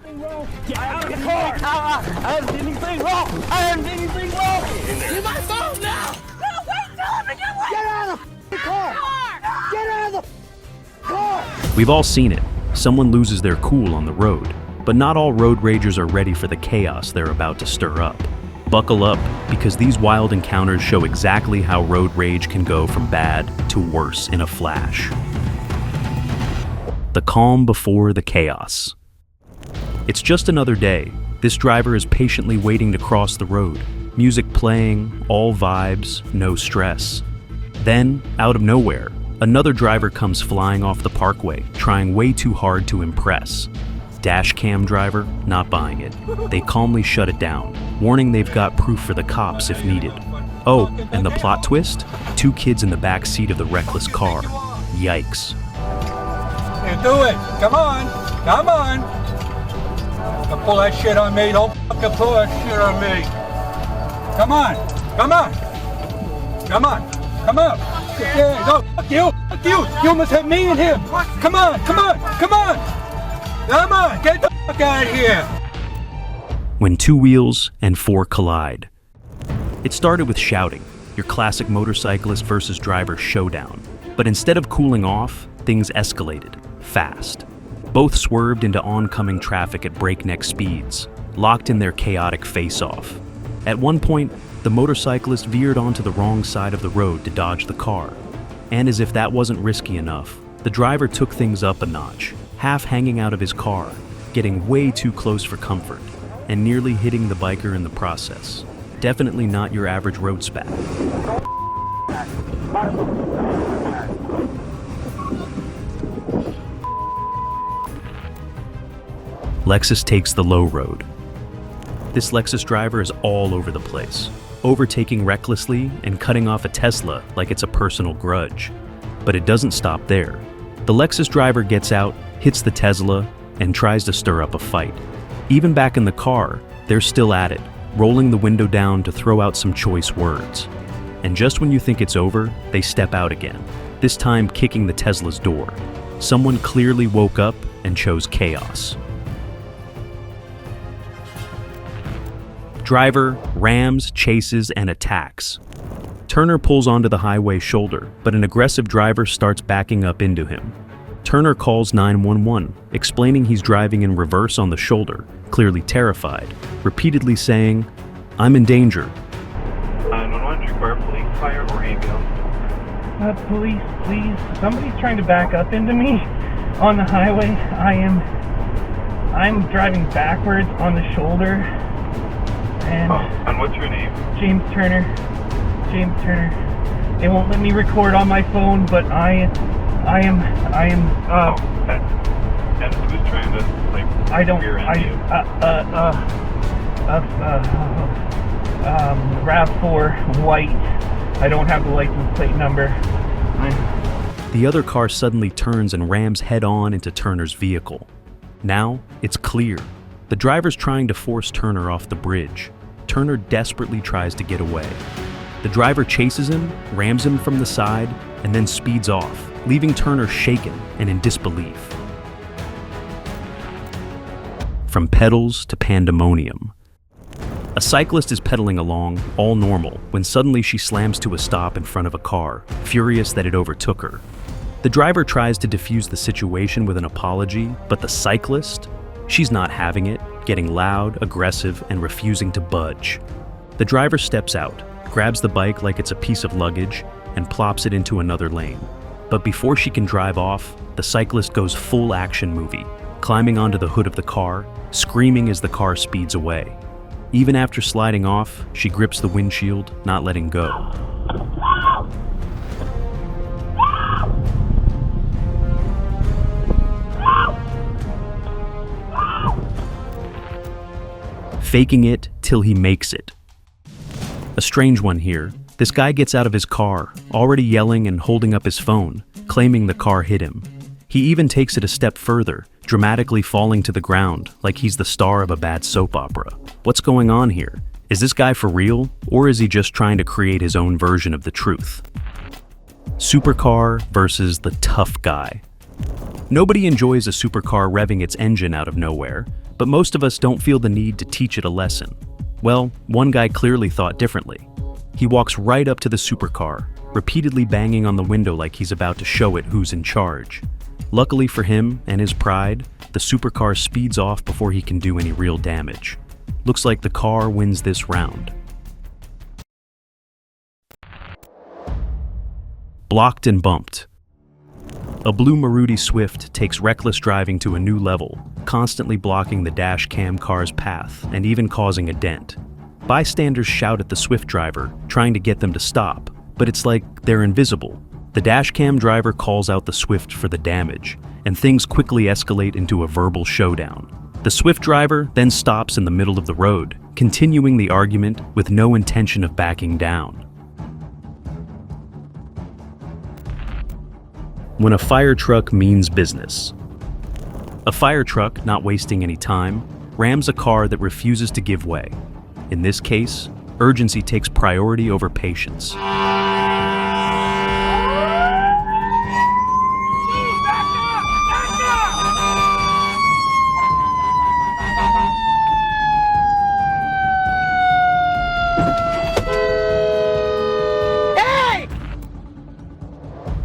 Get out of the car! I haven't seen anything wrong! I haven't seen anything wrong! Get my phone now! No, wait, tell him to get away! Get out of the car! Get out of the car! We've all seen it. Someone loses their cool on the road. But not all road ragers are ready for the chaos they're about to stir up. Buckle up, because these wild encounters show exactly how road rage can go from bad to worse in a flash. The calm before the chaos. It's just another day. This driver is patiently waiting to cross the road. Music playing, all vibes, no stress. Then, out of nowhere, another driver comes flying off the parkway, trying way too hard to impress. Dash cam driver, not buying it. They calmly shut it down, warning they've got proof for the cops if needed. Oh, and the plot twist? 2 kids in the back seat of the reckless car. Yikes. You do it. Come on. Come on. Don't pull that shit on me. Don't fucking pull that shit on me. Come on. Come on. Come on. Come on. Yeah, no, fuck you. Fuck you. You almost hit me and him. Come on. Come on. Come on. Come on. Get the fuck out of here. When 2 wheels and 4 collide. It started with shouting, your classic motorcyclist versus driver showdown. But instead of cooling off, things escalated, fast. Both swerved into oncoming traffic at breakneck speeds, locked in their chaotic face-off. At one point, the motorcyclist veered onto the wrong side of the road to dodge the car. And as if that wasn't risky enough, the driver took things up a notch, half hanging out of his car, getting way too close for comfort, and nearly hitting the biker in the process. Definitely not your average road spat. Lexus takes the low road. This Lexus driver is all over the place, overtaking recklessly and cutting off a Tesla like it's a personal grudge. But it doesn't stop there. The Lexus driver gets out, hits the Tesla, and tries to stir up a fight. Even back in the car, they're still at it, rolling the window down to throw out some choice words. And just when you think it's over, they step out again, this time kicking the Tesla's door. Someone clearly woke up and chose chaos. Driver rams, chases, and attacks. Turner pulls onto the highway shoulder, but an aggressive driver starts backing up into him. Turner calls 911, explaining he's driving in reverse on the shoulder, clearly terrified, repeatedly saying, "I'm in danger." 911, require police, fire, or ambulance. Police, please. Somebody's trying to back up into me on the highway. I'm driving backwards on the shoulder. And and what's your name? James Turner. James Turner. They won't let me record on my phone, but I am. And who's trying to, like, I don't. rear end you? RAV4 white. I don't have the license plate number. The other car suddenly turns and rams head-on into Turner's vehicle. Now, it's clear. The driver's trying to force Turner off the bridge. Turner desperately tries to get away. The driver chases him, rams him from the side, and then speeds off, leaving Turner shaken and in disbelief. From pedals to pandemonium. A cyclist is pedaling along, all normal, when suddenly she slams to a stop in front of a car, furious that it overtook her. The driver tries to defuse the situation with an apology, but the cyclist? She's not having it, getting loud, aggressive, and refusing to budge. The driver steps out, grabs the bike like it's a piece of luggage, and plops it into another lane. But before she can drive off, the cyclist goes full action movie, climbing onto the hood of the car, screaming as the car speeds away. Even after sliding off, she grips the windshield, not letting go. Faking it till he makes it. A strange one here. This guy gets out of his car, already yelling and holding up his phone, claiming the car hit him. He even takes it a step further, dramatically falling to the ground like he's the star of a bad soap opera. What's going on here? Is this guy for real, or is he just trying to create his own version of the truth? Supercar versus the tough guy. Nobody enjoys a supercar revving its engine out of nowhere, but most of us don't feel the need to teach it a lesson. Well, one guy clearly thought differently. He walks right up to the supercar, repeatedly banging on the window like he's about to show it who's in charge. Luckily for him and his pride, the supercar speeds off before he can do any real damage. Looks like the car wins this round. Blocked and bumped. A blue Maruti Swift takes reckless driving to a new level, constantly blocking the dash cam car's path and even causing a dent. Bystanders shout at the Swift driver, trying to get them to stop, but it's like they're invisible. The dash cam driver calls out the Swift for the damage, and things quickly escalate into a verbal showdown. The Swift driver then stops in the middle of the road, continuing the argument with no intention of backing down. When a fire truck means business. A fire truck, not wasting any time, rams a car that refuses to give way. In this case, urgency takes priority over patience.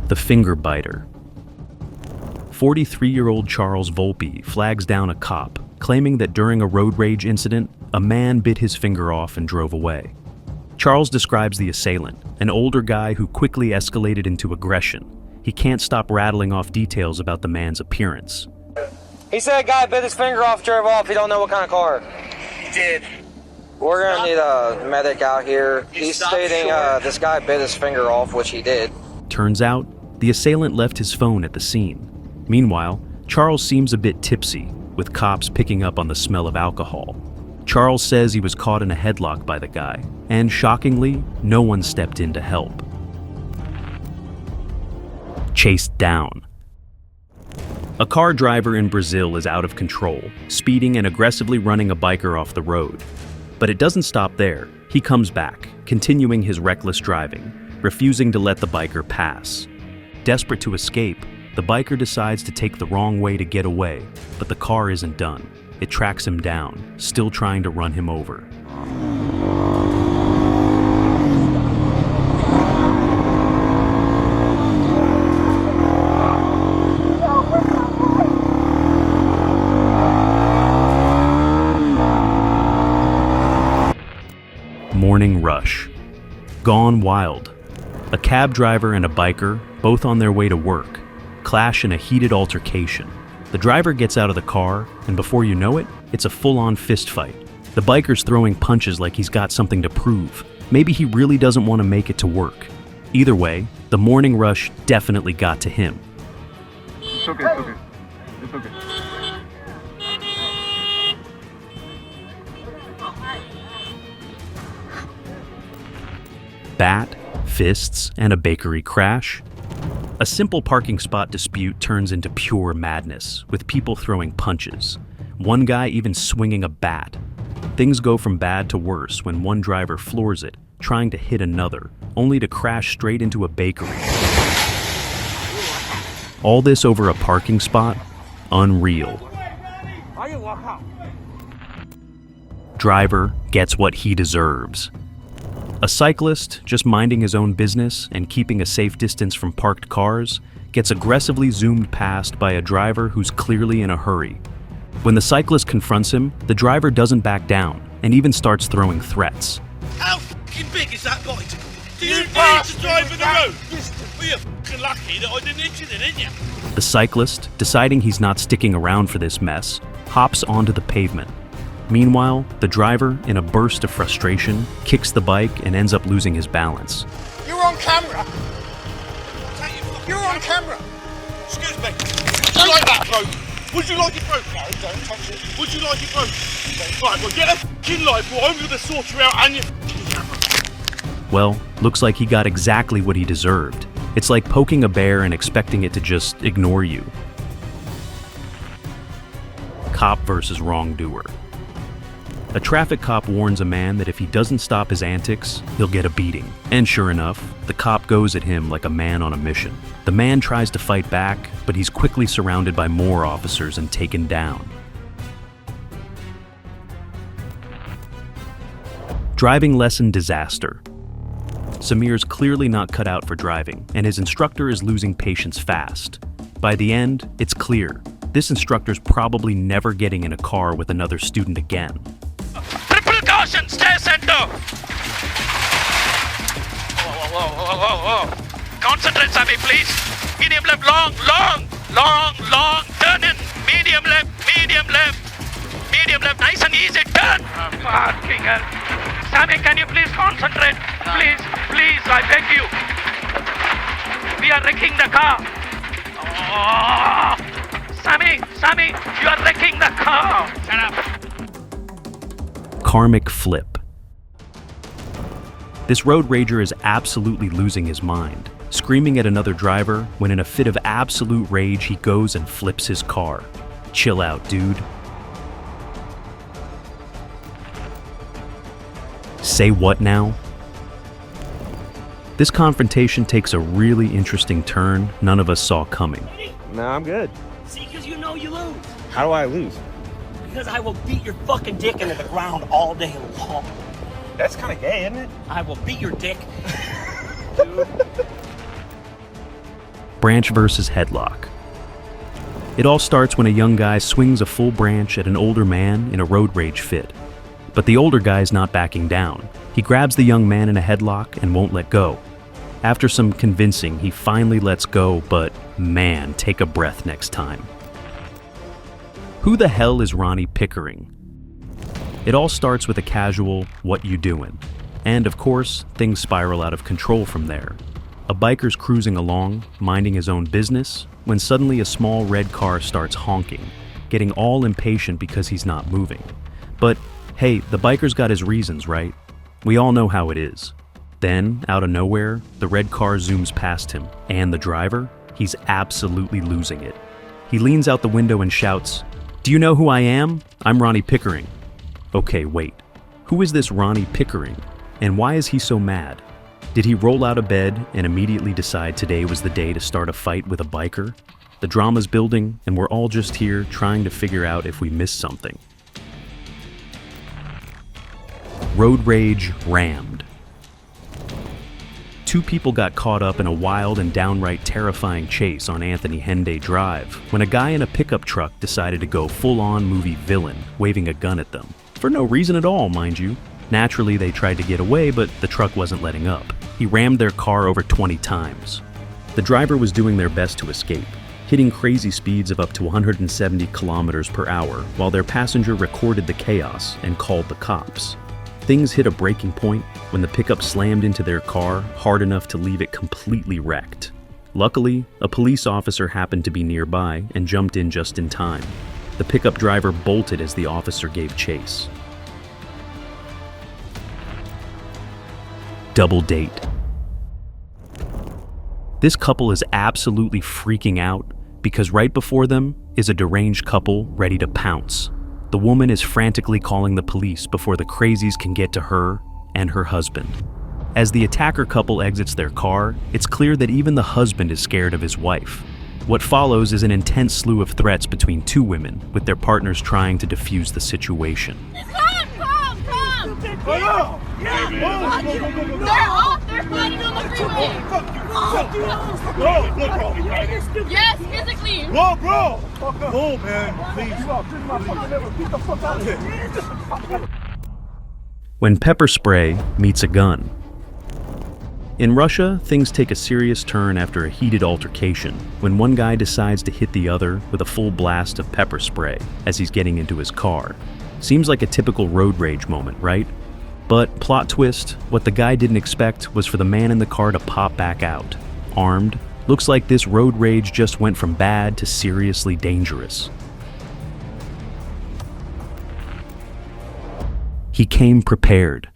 The finger biter. 43-year-old Charles Volpe flags down a cop, claiming that during a road rage incident, a man bit his finger off and drove away. Charles describes the assailant, an older guy who quickly escalated into aggression. He can't stop rattling off details about the man's appearance. He said a guy bit his finger off, drove off. He don't know what kind of car. He did. We're gonna need a medic out here. He's stating this guy bit his finger off, which he did. Turns out, the assailant left his phone at the scene. Meanwhile, Charles seems a bit tipsy, with cops picking up on the smell of alcohol. Charles says he was caught in a headlock by the guy, and shockingly, no one stepped in to help. Chased down. A car driver in Brazil is out of control, speeding and aggressively running a biker off the road. But it doesn't stop there. He comes back, continuing his reckless driving, refusing to let the biker pass. Desperate to escape, the biker decides to take the wrong way to get away, but the car isn't done. It tracks him down, still trying to run him over. Morning rush. Gone wild. A cab driver and a biker, both on their way to work, clash in a heated altercation. The driver gets out of the car, and before you know it, it's a full-on fist fight. The biker's throwing punches like he's got something to prove. Maybe he really doesn't want to make it to work. Either way, the morning rush definitely got to him. It's okay, it's okay. It's okay. Bat, fists, and a bakery crash. A simple parking spot dispute turns into pure madness, with people throwing punches. One guy even swinging a bat. Things go from bad to worse when one driver floors it, trying to hit another, only to crash straight into a bakery. All this over a parking spot? Unreal. Driver gets what he deserves. A cyclist, just minding his own business and keeping a safe distance from parked cars, gets aggressively zoomed past by a driver who's clearly in a hurry. When the cyclist confronts him, the driver doesn't back down and even starts throwing threats. How f***ing big is that bite? Do you need to drive in the road? Well, you're f***ing lucky that I didn't hit you then, didn't you? The cyclist, deciding he's not sticking around for this mess, hops onto the pavement. Meanwhile, the driver, in a burst of frustration, kicks the bike and ends up losing his balance. You're on camera. You're on camera. Excuse me. Would you like that broke? Would you like it broke? No, don't touch it. Would you like it broke? Right, well, get a f***ing life or I'm going to sort you out and your f***ing camera. Well, looks like he got exactly what he deserved. It's like poking a bear and expecting it to just ignore you. Cop versus wrongdoer. A traffic cop warns a man that if he doesn't stop his antics, he'll get a beating. And sure enough, the cop goes at him like a man on a mission. The man tries to fight back, but he's quickly surrounded by more officers and taken down. Driving lesson disaster. Samir's clearly not cut out for driving, and his instructor is losing patience fast. By the end, it's clear. This instructor's probably never getting in a car with another student again. Triple caution, stay center! Whoa. Concentrate, Sammy, please. Medium left, long, turn in. Medium left. Medium left, nice and easy, turn. Fucking hell. Sammy, can you please concentrate? Please, I beg you. We are wrecking the car. Oh. Sammy, you are wrecking the car. Shut up. Karmic flip. This road rager is absolutely losing his mind, screaming at another driver when in a fit of absolute rage he goes and flips his car. Chill out, dude. Say what now? This confrontation takes a really interesting turn none of us saw coming. No, I'm good. See, because you know you lose. How do I lose? Because I will beat your fucking dick into the ground all day long. That's kind of gay, isn't it? I will beat your dick. Branch versus headlock. It all starts when a young guy swings a full branch at an older man in a road rage fit. But the older guy's not backing down. He grabs the young man in a headlock and won't let go. After some convincing, he finally lets go, but man, take a breath next time. Who the hell is Ronnie Pickering? It all starts with a casual, "What you doing?" And of course, things spiral out of control from there. A biker's cruising along, minding his own business, when suddenly a small red car starts honking, getting all impatient because he's not moving. But hey, the biker's got his reasons, right? We all know how it is. Then, out of nowhere, the red car zooms past him, and the driver? He's absolutely losing it. He leans out the window and shouts, "Do you know who I am? I'm Ronnie Pickering." Okay, wait. Who is this Ronnie Pickering? And why is he so mad? Did he roll out of bed and immediately decide today was the day to start a fight with a biker? The drama's building, and we're all just here trying to figure out if we missed something. Road rage rammed. Two people got caught up in a wild and downright terrifying chase on Anthony Henday Drive when a guy in a pickup truck decided to go full-on movie villain, waving a gun at them. For no reason at all, mind you. Naturally, they tried to get away, but the truck wasn't letting up. He rammed their car over 20 times. The driver was doing their best to escape, hitting crazy speeds of up to 170 kilometers per hour, while their passenger recorded the chaos and called the cops. Things hit a breaking point when the pickup slammed into their car hard enough to leave it completely wrecked. Luckily, a police officer happened to be nearby and jumped in just in time. The pickup driver bolted as the officer gave chase. Double date. This couple is absolutely freaking out because right before them is a deranged couple ready to pounce. The woman is frantically calling the police before the crazies can get to her and her husband. As the attacker couple exits their car, it's clear that even the husband is scared of his wife. What follows is an intense slew of threats between two women, with their partners trying to defuse the situation. Come! Hello! They're fighting on the freeway! Yes, physically! Bro! No, man, please. Get the fuck out of here. When pepper spray meets a gun. In Russia, things take a serious turn after a heated altercation when one guy decides to hit the other with a full blast of pepper spray as he's getting into his car. Seems like a typical road rage moment, right? But plot twist, what the guy didn't expect was for the man in the car to pop back out. Armed, looks like this road rage just went from bad to seriously dangerous. He came prepared.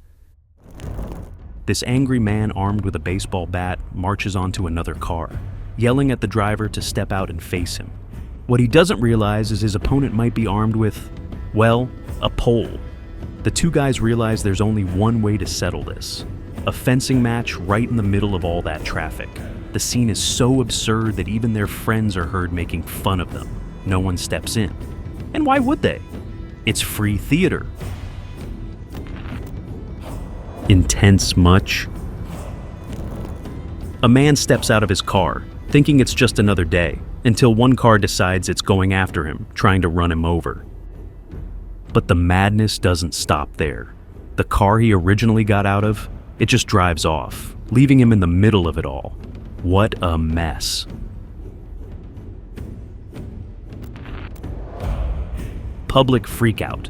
This angry man armed with a baseball bat marches onto another car, yelling at the driver to step out and face him. What he doesn't realize is his opponent might be armed with, well, a pole. The two guys realize there's only one way to settle this. A fencing match right in the middle of all that traffic. The scene is so absurd that even their friends are heard making fun of them. No one steps in. And why would they? It's free theater. Intense much? A man steps out of his car, thinking it's just another day, until one car decides it's going after him, trying to run him over. But the madness doesn't stop there. The car he originally got out of, it just drives off, leaving him in the middle of it all. What a mess. Public freakout.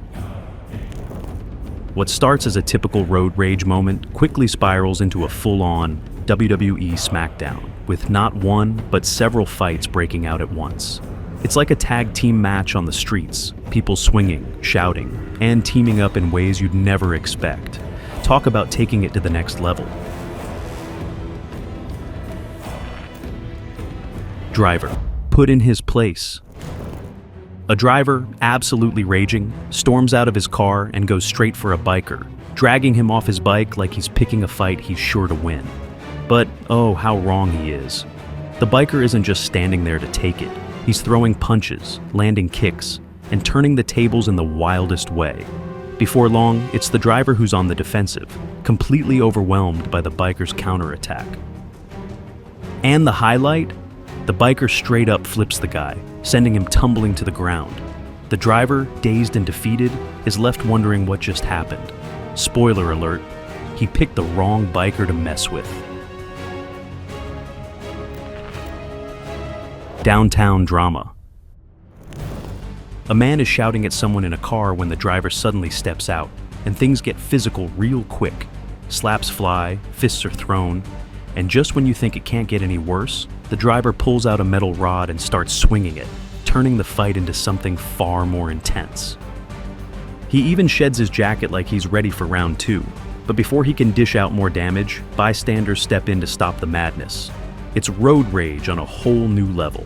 What starts as a typical road rage moment quickly spirals into a full-on WWE SmackDown, with not one, but several fights breaking out at once. It's like a tag team match on the streets, people swinging, shouting, and teaming up in ways you'd never expect. Talk about taking it to the next level. Driver, put in his place. A driver, absolutely raging, storms out of his car and goes straight for a biker, dragging him off his bike like he's picking a fight he's sure to win. But oh, how wrong he is. The biker isn't just standing there to take it. He's throwing punches, landing kicks, and turning the tables in the wildest way. Before long, it's the driver who's on the defensive, completely overwhelmed by the biker's counterattack. And the highlight? The biker straight up flips the guy, sending him tumbling to the ground. The driver, dazed and defeated, is left wondering what just happened. Spoiler alert, he picked the wrong biker to mess with. Downtown drama. A man is shouting at someone in a car when the driver suddenly steps out, and things get physical real quick. Slaps fly, fists are thrown, and just when you think it can't get any worse, the driver pulls out a metal rod and starts swinging it, turning the fight into something far more intense. He even sheds his jacket like he's ready for round 2, but before he can dish out more damage, bystanders step in to stop the madness. It's road rage on a whole new level.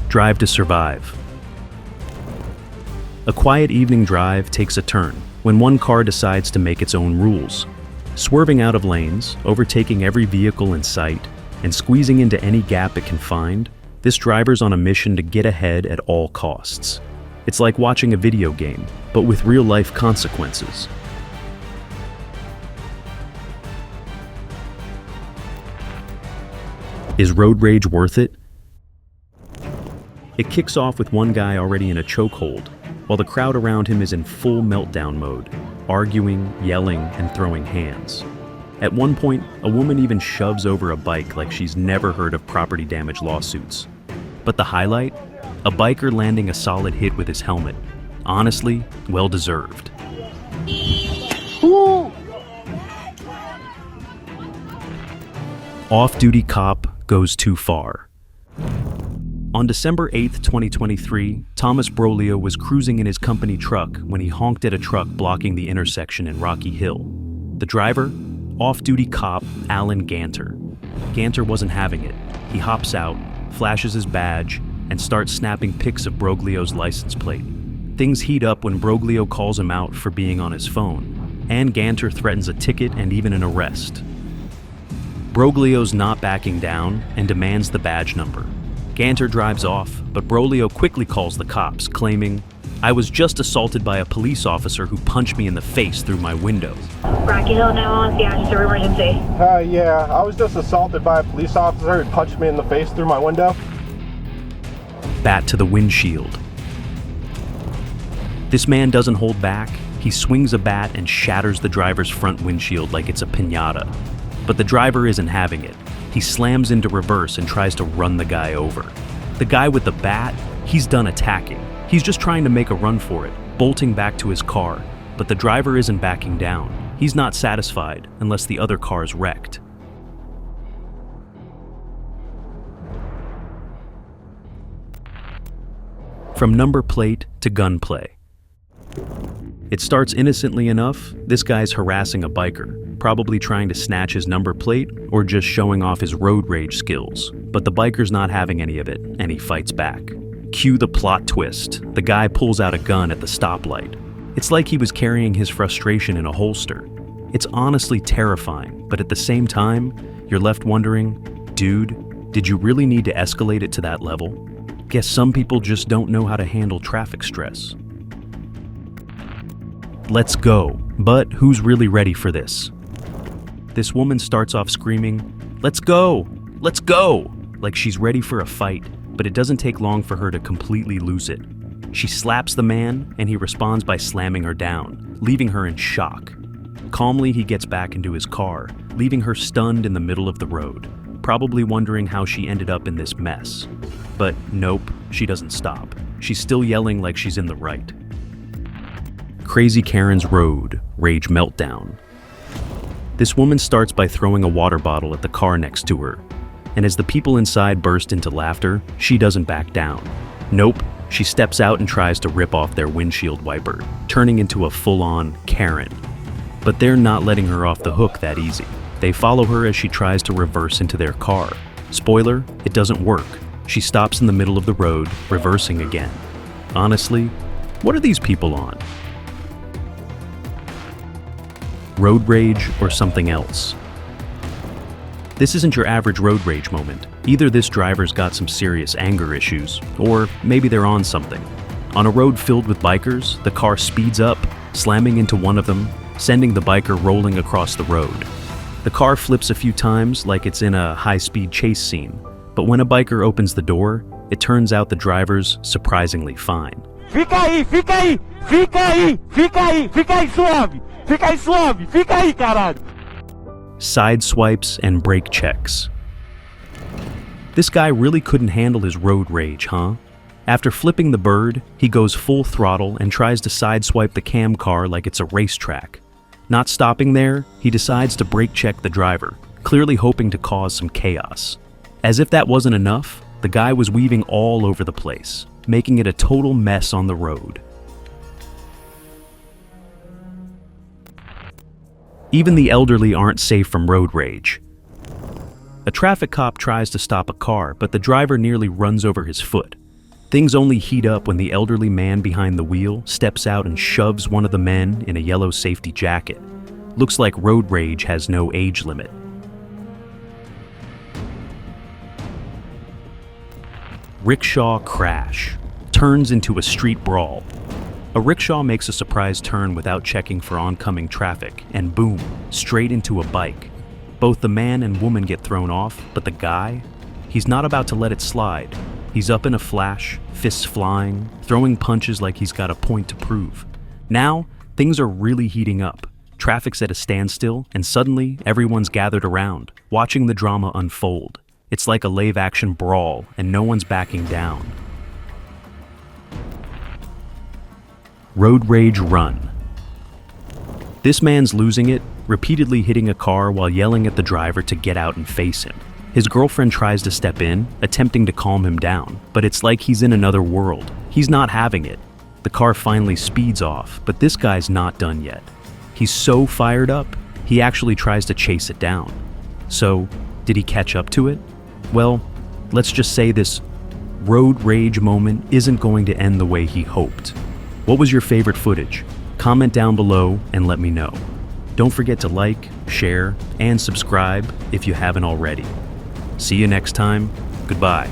Drive to survive. A quiet evening drive takes a turn when one car decides to make its own rules. Swerving out of lanes, overtaking every vehicle in sight, and squeezing into any gap it can find, this driver's on a mission to get ahead at all costs. It's like watching a video game, but with real-life consequences. Is road rage worth it? It kicks off with one guy already in a chokehold, while the crowd around him is in full meltdown mode, arguing, yelling, and throwing hands. At one point, a woman even shoves over a bike like she's never heard of property damage lawsuits. But the highlight? A biker landing a solid hit with his helmet. Honestly, well deserved. Off-duty cop goes too far. On December 8, 2023, Thomas Broglio was cruising in his company truck when he honked at a truck blocking the intersection in Rocky Hill. The driver? Off-duty cop Alan Ganter. Ganter wasn't having it. He hops out, flashes his badge, and starts snapping pics of Broglio's license plate. Things heat up when Broglio calls him out for being on his phone, and Ganter threatens a ticket and even an arrest. Broglio's not backing down and demands the badge number. Ganter drives off, but Broglio quickly calls the cops, claiming, "I was just assaulted by a police officer who punched me in the face through my window." Rocky Hill 911, yeah, just a emergency. Yeah, I was just assaulted by a police officer who punched me in the face through my window. Bat to the windshield. This man doesn't hold back. He swings a bat and shatters the driver's front windshield like it's a piñata. But the driver isn't having it. He slams into reverse and tries to run the guy over. The guy with the bat, he's done attacking. He's just trying to make a run for it, bolting back to his car. But the driver isn't backing down. He's not satisfied unless the other car's wrecked. From number plate to gunplay. It starts innocently enough. This guy's harassing a biker, probably trying to snatch his number plate or just showing off his road rage skills. But the biker's not having any of it, and he fights back. Cue the plot twist. The guy pulls out a gun at the stoplight. It's like he was carrying his frustration in a holster. It's honestly terrifying, but at the same time, you're left wondering, dude, did you really need to escalate it to that level? Guess some people just don't know how to handle traffic stress. Let's go, but who's really ready for this? This woman starts off screaming, "Let's go! Let's go!" like she's ready for a fight, but it doesn't take long for her to completely lose it. She slaps the man, and he responds by slamming her down, leaving her in shock. Calmly, he gets back into his car, leaving her stunned in the middle of the road, probably wondering how she ended up in this mess. But nope, she doesn't stop. She's still yelling like she's in the right. Crazy Karen's road rage meltdown. This woman starts by throwing a water bottle at the car next to her, and as the people inside burst into laughter, she doesn't back down. Nope, she steps out and tries to rip off their windshield wiper, turning into a full-on Karen. But they're not letting her off the hook that easy. They follow her as she tries to reverse into their car. Spoiler, it doesn't work. She stops in the middle of the road, reversing again. Honestly, what are these people on? Road rage or something else? This isn't your average road rage moment. Either this driver's got some serious anger issues, or maybe they're on something. On a road filled with bikers, the car speeds up, slamming into one of them, sending the biker rolling across the road. The car flips a few times like it's in a high-speed chase scene, but when a biker opens the door, it turns out the driver's surprisingly fine. Fica aí, fica aí, fica aí, fica aí, fica aí suave, fica aí suave, fica aí, caralho. Side swipes and brake checks. This guy really couldn't handle his road rage, huh? After flipping the bird, he goes full throttle and tries to sideswipe the cam car like it's a racetrack. Not stopping there, he decides to brake check the driver, clearly hoping to cause some chaos. As if that wasn't enough, the guy was weaving all over the place, making it a total mess on the road. Even the elderly aren't safe from road rage. A traffic cop tries to stop a car, but the driver nearly runs over his foot. Things only heat up when the elderly man behind the wheel steps out and shoves one of the men in a yellow safety jacket. Looks like road rage has no age limit. Rickshaw crash. Turns into a street brawl. A rickshaw makes a surprise turn without checking for oncoming traffic, and boom, straight into a bike. Both the man and woman get thrown off, but the guy? He's not about to let it slide. He's up in a flash, fists flying, throwing punches like he's got a point to prove. Now, things are really heating up. Traffic's at a standstill, and suddenly, everyone's gathered around, watching the drama unfold. It's like a live-action brawl, and no one's backing down. Road rage run. This man's losing it, repeatedly hitting a car while yelling at the driver to get out and face him. His girlfriend tries to step in, attempting to calm him down, but it's like he's in another world. He's not having it. The car finally speeds off, but this guy's not done yet. He's so fired up, he actually tries to chase it down. So, did he catch up to it? Well, let's just say this road rage moment isn't going to end the way he hoped. What was your favorite footage? Comment down below and let me know. Don't forget to like, share, and subscribe if you haven't already. See you next time. Goodbye.